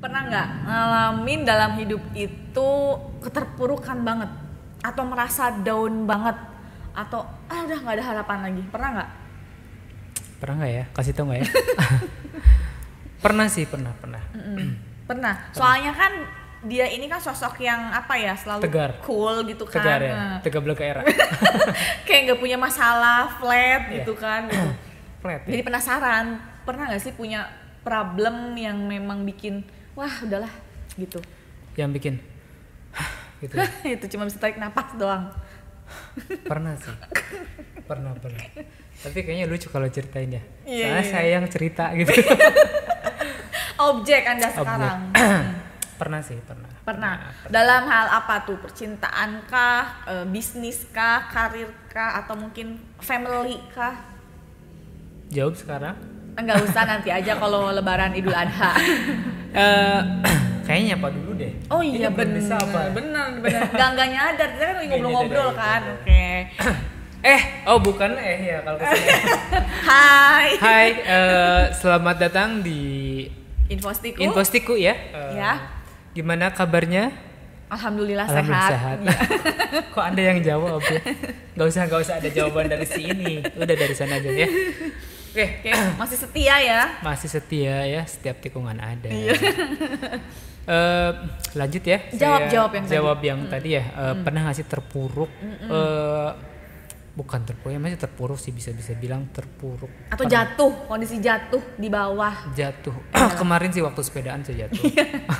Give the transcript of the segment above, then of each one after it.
Pernah nggak ngalamin dalam hidup itu keterpurukan banget atau merasa down banget atau udah nggak ada harapan lagi? Pernah nggak? Pernah nggak ya? Kasih tau nggak ya? Pernah sih, pernah. Pernah. Soalnya kan dia ini kan sosok yang apa ya, selalu tegar, cool gitu kan. Tegar ya, tegak belaka era. Kayak nggak punya masalah, flat gitu kan. Gitu. Flat. Jadi penasaran, pernah nggak sih punya problem yang memang bikin wah udahlah gitu? Yang bikin gitu. Itu cuma bisa tarik napas doang. Pernah sih. Pernah. Tapi kayaknya lucu kalau ceritain ya. Iya, Soalnya saya yang cerita gitu. Objek Anda sekarang. Pernah sih, pernah. Dalam hal apa tuh? Percintaan kah, bisnis kah, karir kah, atau mungkin family kah? Jawab sekarang? Enggak usah, nanti aja kalau lebaran Idul Adha. Kayaknya apa dulu deh. Oh iya bener. Bener. Enggak nyadar, kita kan lagi ngobrol-ngobrol kan. Oke. Bukan ya kalau kesini. Hai, selamat datang di Infostiku ya. Ya. Gimana kabarnya? Alhamdulillah sehat. Ya. Kok Anda yang jawab ya? Gak usah ada jawaban dari sini. Udah dari sana aja ya. Oke. Masih setia ya? Masih setia ya, setiap tikungan ada. Lanjut ya. Jawab yang tadi ya. Pernah nggak sih terpuruk? Bukan terpuruk, ya masih terpuruk sih, bisa bilang terpuruk. Atau jatuh, kondisi jatuh di bawah. Jatuh. Kemarin sih waktu sepedaan saya jatuh.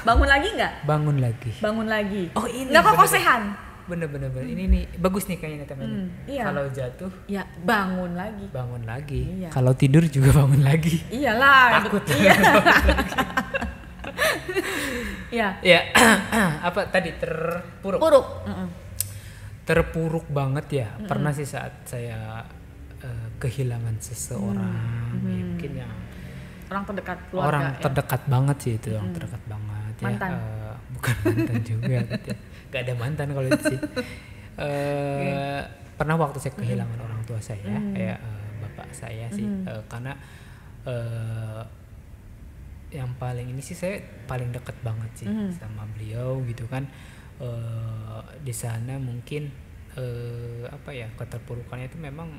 Bangun lagi nggak? Bangun lagi. Oh ini. Nggak kok kosehan. Bener. Ini nih bagus nih kayaknya teman. Iya. Kalau jatuh, ya bangun lagi. Iya. Kalau tidur juga bangun lagi. Iyalah. Takut. Iya. Ya. Apa tadi terpuruk? Terpuruk banget ya. Pernah sih saat saya kehilangan seseorang, mungkin yang orang terdekat keluarga. Orang terdekat banget sih itu, orang terdekat banget mantan. Ya. Bukan mantan juga gitu ya. Gak ada mantan kalau itu sih. Pernah waktu saya kehilangan orang tua saya, kayak bapak saya sih, karena yang paling ini sih saya paling dekat banget sih sama beliau gitu kan. Di sana mungkin keterpurukannya itu memang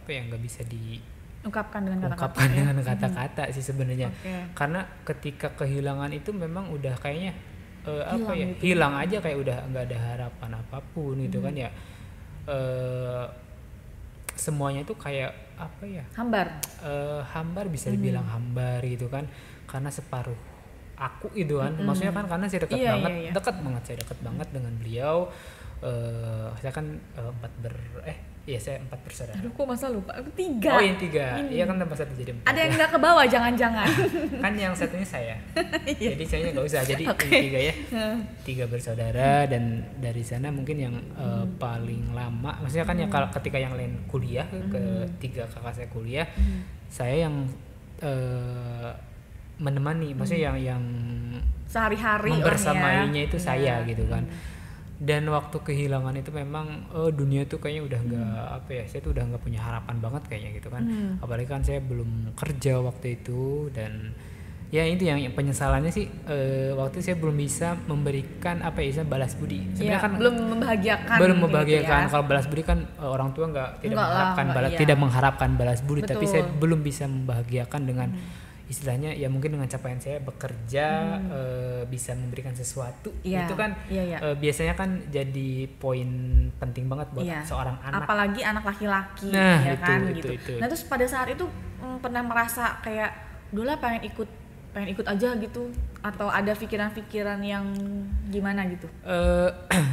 nggak bisa diungkapkan dengan kata-kata sih sebenarnya. Karena ketika kehilangan itu memang udah kayaknya hilang aja, kayak udah nggak ada harapan apapun gitu kan ya. Semuanya itu kayak hambar, bisa dibilang hambar gitu kan, karena separuh aku itu kan. Maksudnya kan karena saya dekat dekat banget dengan beliau. Saya kan saya 4 bersaudara. Aduh, kok masa lupa? 3. Oh yang 3. Iya kan tambah 1 jadi 4. Ada yang nggak ke bawah, jangan-jangan. Kan yang satunya saya. Jadi saya nggak usah. Jadi 3 ya. 3 bersaudara, dan dari sana mungkin yang paling lama. Maksudnya kan yang ketika yang lain kuliah, ke 3 kakak saya kuliah, saya yang menemani, maksudnya yang sehari-hari membersamainya itu saya gitu kan. Dan waktu kehilangan itu memang dunia tuh kayaknya udah nggak saya tuh udah nggak punya harapan banget kayaknya gitu kan. Apalagi kan saya belum kerja waktu itu, dan ya itu yang penyesalannya sih waktu saya belum bisa memberikan balas budi. Sebenarnya kan belum membahagiakan. Gitu ya. Kalau balas budi kan orang tua tidak mengharapkan balas budi, tapi saya belum bisa membahagiakan dengan istilahnya ya mungkin dengan capaian saya bekerja, bisa memberikan sesuatu, itu kan biasanya kan jadi poin penting banget buat seorang anak, apalagi anak laki-laki. Itu. Nah terus pada saat itu pernah merasa kayak dulu pengen ikut aja gitu, atau ada pikiran-pikiran yang gimana gitu?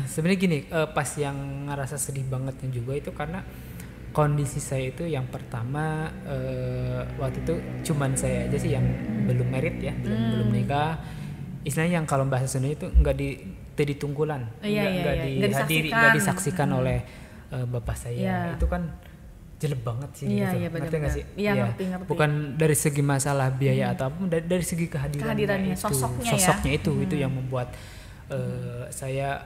Sebenarnya gini, pas yang ngerasa sedih bangetnya juga itu karena kondisi saya itu yang pertama waktu itu cuman saya aja sih yang belum married ya, belum nikah. Istilahnya yang kalau bahasa Sunda itu nggak ditunggulan, nggak disaksikan oleh bapak saya. Itu kan jelek banget sih gitu. Ngerti nggak sih? Ngerti. Bukan dari segi masalah biaya ataupun dari segi kehadirannya itu, sosoknya itu yang membuat saya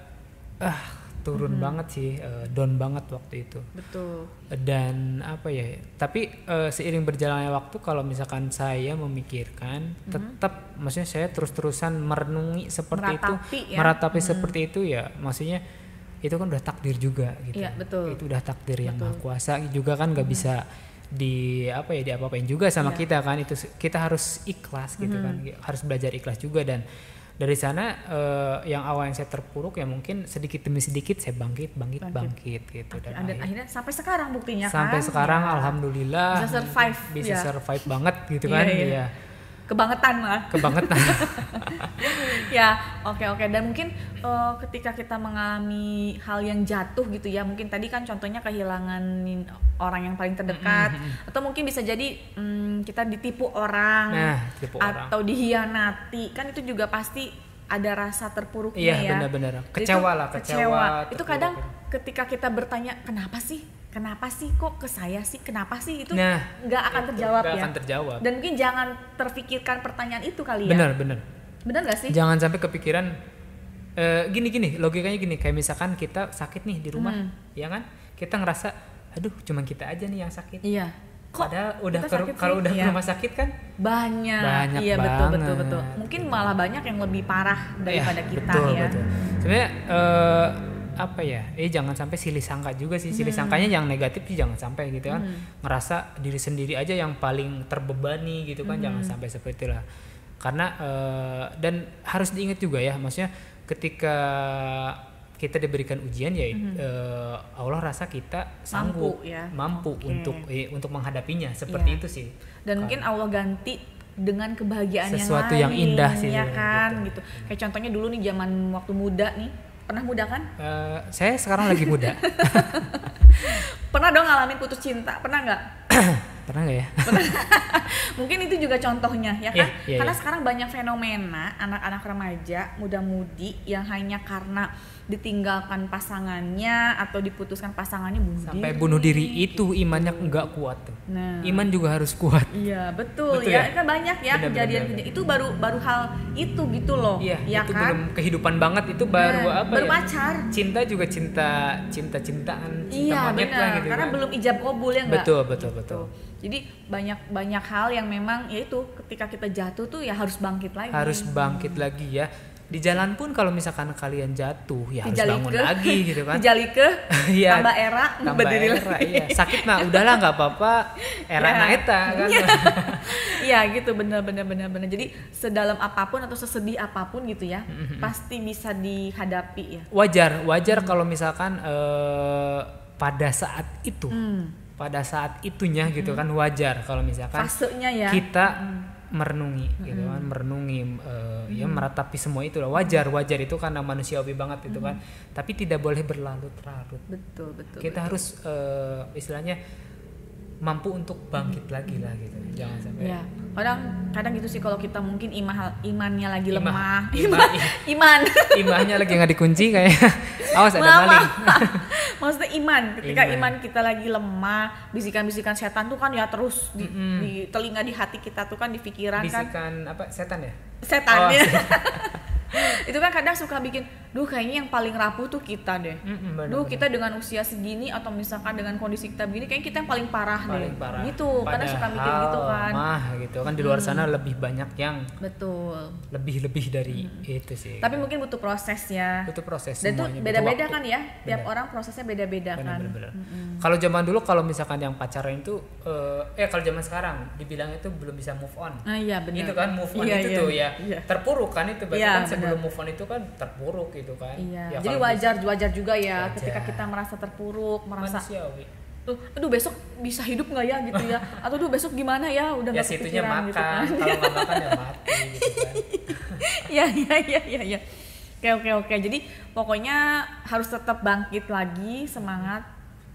turun banget sih, down banget waktu itu. Betul. Dan apa ya? Tapi seiring berjalannya waktu, kalau misalkan saya memikirkan, tetap, maksudnya saya terus-terusan merenungi seperti meratapi seperti itu ya, maksudnya itu kan udah takdir juga gitu. Iya, betul. Itu udah takdir yang Maha Kuasa juga kan, nggak bisa diapa-apain juga sama kita kan. Itu kita harus ikhlas gitu kan, harus belajar ikhlas juga. Dan dari sana yang awalnya saya terpuruk ya mungkin sedikit demi sedikit saya bangkit gitu. Dan akhirnya sampai sekarang buktinya sampai sekarang alhamdulillah bisa survive banget gitu kan. Iya. Kebangetan malah. Ya, oke. Dan mungkin ketika kita mengalami hal yang jatuh gitu ya, mungkin tadi kan contohnya kehilangan orang yang paling terdekat, atau mungkin bisa jadi kita ditipu orang, atau dihianati, kan itu juga pasti ada rasa terpuruknya. Iya, ya. Benar-benar. Kecewa. Itu kadang ketika kita bertanya kenapa sih kok ke saya sih, kenapa sih, itu nggak akan terjawab. Dan mungkin jangan terfikirkan pertanyaan itu kali ya. Benar nggak sih? Jangan sampai kepikiran gini, logikanya gini, kayak misalkan kita sakit nih di rumah, ya kan, kita ngerasa aduh cuman kita aja nih yang sakit. Iya. Padahal kalau udah ke rumah sakit kan banyak iya, banget. Betul. Mungkin malah banyak yang lebih parah daripada kita. Betul. Sebenarnya apa ya, jangan sampai silih sangka juga sih. Silih sangkanya yang negatif sih jangan sampai gitu kan. Ngerasa diri sendiri aja yang paling terbebani gitu kan. Jangan sampai seperti itulah. Karena dan harus diingat juga ya, maksudnya ketika kita diberikan ujian ya Allah rasa kita mampu untuk menghadapinya seperti itu sih. Dan mungkin Allah ganti dengan kebahagiaan sesuatu yang lain, indah sih ya kan gitu. Kayak contohnya dulu nih zaman waktu muda nih, pernah muda kan? Saya sekarang lagi muda. Pernah dong ngalamin putus cinta, pernah nggak? Pernah nggak ya? Mungkin itu juga contohnya ya kan? Karena yeah. sekarang banyak fenomena anak-anak remaja, muda-mudi yang hanya karena ditinggalkan pasangannya atau diputuskan pasangannya bunuh diri itu imannya nggak kuat tuh. Iman juga harus kuat. Iya betul ya, kan banyak ya kejadian itu baru hal itu gitu loh. Iya, ya itu kan? belum kehidupan banget, itu baru baru pacar. Cinta juga cintaan, cinta monyet bener, lah gitu. Karena belum ijab kabul ya enggak? Betul. Jadi banyak hal yang memang ya itu ketika kita jatuh tuh ya harus bangkit lagi. Harus bangkit lagi ya. Di jalan pun kalau misalkan kalian jatuh ya harus bangun lagi gitu kan. Dijalike, ya, tambah era, berdiri lagi. Iya. Sakit mah udahlah nggak apa-apa, era naeta kan. Iya gitu, bener. Jadi sedalam apapun atau sesedih apapun gitu ya, pasti bisa dihadapi ya. Wajar kalau misalkan pada saat itu, pada saat itunya gitu kan, wajar kalau misalkan fasenya ya. Kita merenungi gitu kan, ya meratapi semua itu lah, wajar itu karena manusiawi banget itu kan, tapi tidak boleh berlarut-larut. Betul. Kita harus istilahnya mampu untuk bangkit lagi lah gitu, jangan sampai. Ya, kadang gitu sih kalau kita mungkin imannya lagi lemah, imannya lagi nggak dikunci kayak awas ada maling. Maksudnya ketika iman kita lagi lemah, bisikan-bisikan setan tuh kan ya terus di telinga, di hati kita tuh kan, di pikiran kan. Bisikan apa, setan ya? Setan ya. Itu kan kadang suka bikin, kayaknya yang paling rapuh tuh kita deh. Kita dengan usia segini atau misalkan dengan kondisi kita begini, kayaknya kita yang paling parah deh. Gitu, kadang suka mikir gitu kan. Gitu kan, di luar sana lebih banyak yang lebih dari itu sih. Tapi mungkin butuh proses ya. Butuh proses. Dan itu beda-beda kan ya. Tiap orang prosesnya beda-beda kan. Kalau zaman dulu kalau misalkan yang pacaran itu kalau zaman sekarang dibilang itu belum bisa move on. Iya benar. Itu kan move on tuh ya. Terpuruk kan itu, berarti kan sebelum move on itu kan terpuruk gitu kan. Iya. Ya, jadi wajar juga ya ketika kita merasa terpuruk, merasa manusiawi. Aduh besok bisa hidup nggak ya gitu ya, atau besok gimana ya, udah nggak kepikiran gitu kan. Kalau nggak makan ya mati gitu kan. Iya. Oke. Jadi pokoknya harus tetap bangkit lagi, semangat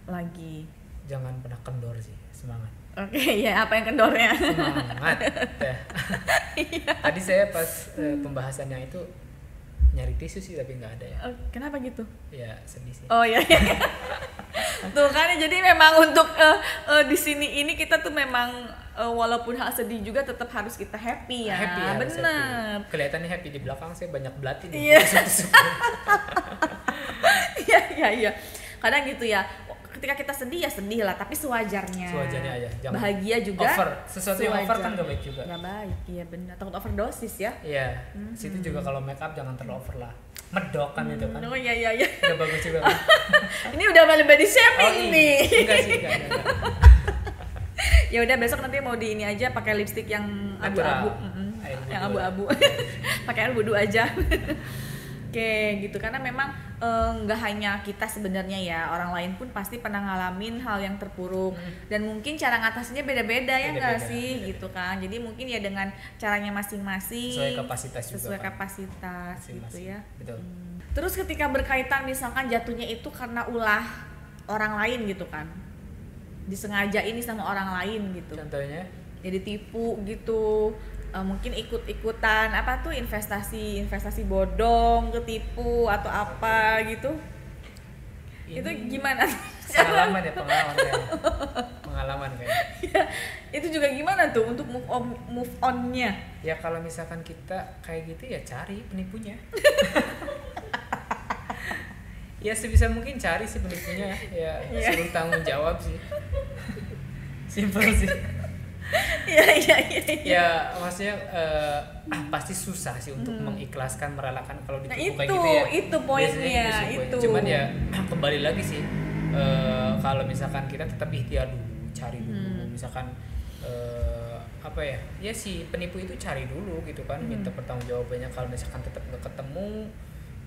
lagi. Jangan pernah kendor sih, semangat. Oke, ya apa yang kendornya? Semangat. Tadi saya pas pembahasannya itu nyari tisu sih tapi nggak ada ya. Kenapa gitu? Ya sedih sih. Oh iya. Tuh kan, jadi memang untuk di sini ini kita tuh memang walaupun hal sedih juga tetap harus kita happy ya. Happy ya, bener. Kelihatannya happy, di belakang saya banyak belati nih. Iya. Iya. Kadang gitu ya. Ketika kita sedih ya sedih lah, tapi sewajarnya. Sewajarnya aja. Jangan bahagia juga. Over. Sesuatu yang over kan gak baik juga. Gak baik, iya benar. Takut overdosis ya. Iya. Situ juga kalau make up jangan terlalu over lah. Medok kan itu kan. Oh iya. Gak bagus juga kan. Ini udah malah body shaming nih. Enggak sih, enggak. Ya udah besok nanti mau di ini aja pakai lipstik yang abu-abu. Yang abu-abu. Pakai air wudu aja. Oke, gitu karena memang nggak hanya kita sebenarnya ya, orang lain pun pasti pernah ngalamin hal yang terpuruk dan mungkin cara ngatasinnya beda-beda ya nggak sih, gitu kan. Jadi mungkin ya dengan caranya masing-masing. Sesuai kapasitas juga. Sesuai kapasitas gitu ya. Betul. Terus ketika berkaitan misalkan jatuhnya itu karena ulah orang lain gitu kan, disengaja ini sama orang lain gitu. Contohnya? Jadi tipu gitu. Mungkin ikut-ikutan apa tuh investasi bodong, ketipu atau apa gitu. Itu gimana? Pengalaman kayak. Ya, itu juga gimana tuh untuk move on-nya? Ya kalau misalkan kita kayak gitu ya cari penipunya. Ya sebisa mungkin cari sih penipunya ya. Suruh tanggung jawab sih. Simpel sih. Iya. Ya maksudnya pasti susah sih untuk mengikhlaskan, merelakan kalau ditipu kayak gitu ya. Itu poinnya itu. Cuman ya kembali lagi sih, kalau misalkan kita tetap ikhtiar dulu, cari dulu, misalkan apa ya? Ya si penipu itu cari dulu gitu kan, minta pertanggungjawabannya. Kalau misalkan tetap nggak ketemu,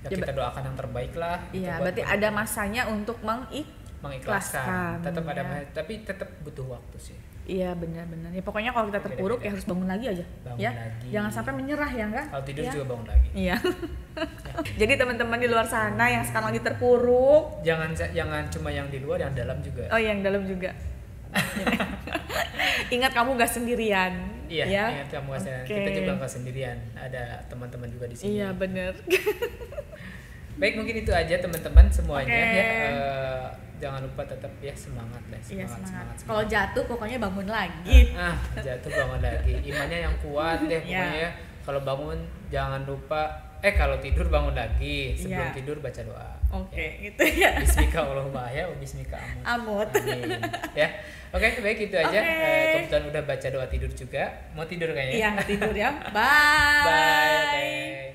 ya kita doakan yang terbaik lah. Iya, berarti ada masanya untuk mengikhlaskan. Tetap ada, tapi tetap butuh waktu sih. Iya benar-benar. Ya pokoknya kalau kita terpuruk ya harus bangun lagi aja. Bangun lagi. Jangan sampai menyerah ya enggak? Kalau tidur juga bangun lagi. Iya. Jadi teman-teman di luar sana yang sekarang lagi terpuruk, jangan cuma yang di luar, yang dalam juga. Oh, yang dalam juga. Ingat kamu gak sendirian. Iya, ya? Ingat kamu gak sendirian. Kita juga gak sendirian. Ada teman-teman juga di sini. Iya, benar. Baik, mungkin itu aja teman-teman semuanya ya. Jangan lupa tetap ya semangat lah, semangat. Kalau jatuh pokoknya bangun lagi. Jatuh bangun lagi. Imannya yang kuat deh pokoknya. Kalau bangun jangan lupa kalau tidur bangun lagi. Sebelum tidur baca doa. Oke, gitu ya. Bismillahirrahmanirrahim wa bismika amut. Amin. Ya. Oke, baik itu aja. Kebetulan udah baca doa tidur juga. Mau tidur kayaknya. Iya, tidur ya. Bye. Bye.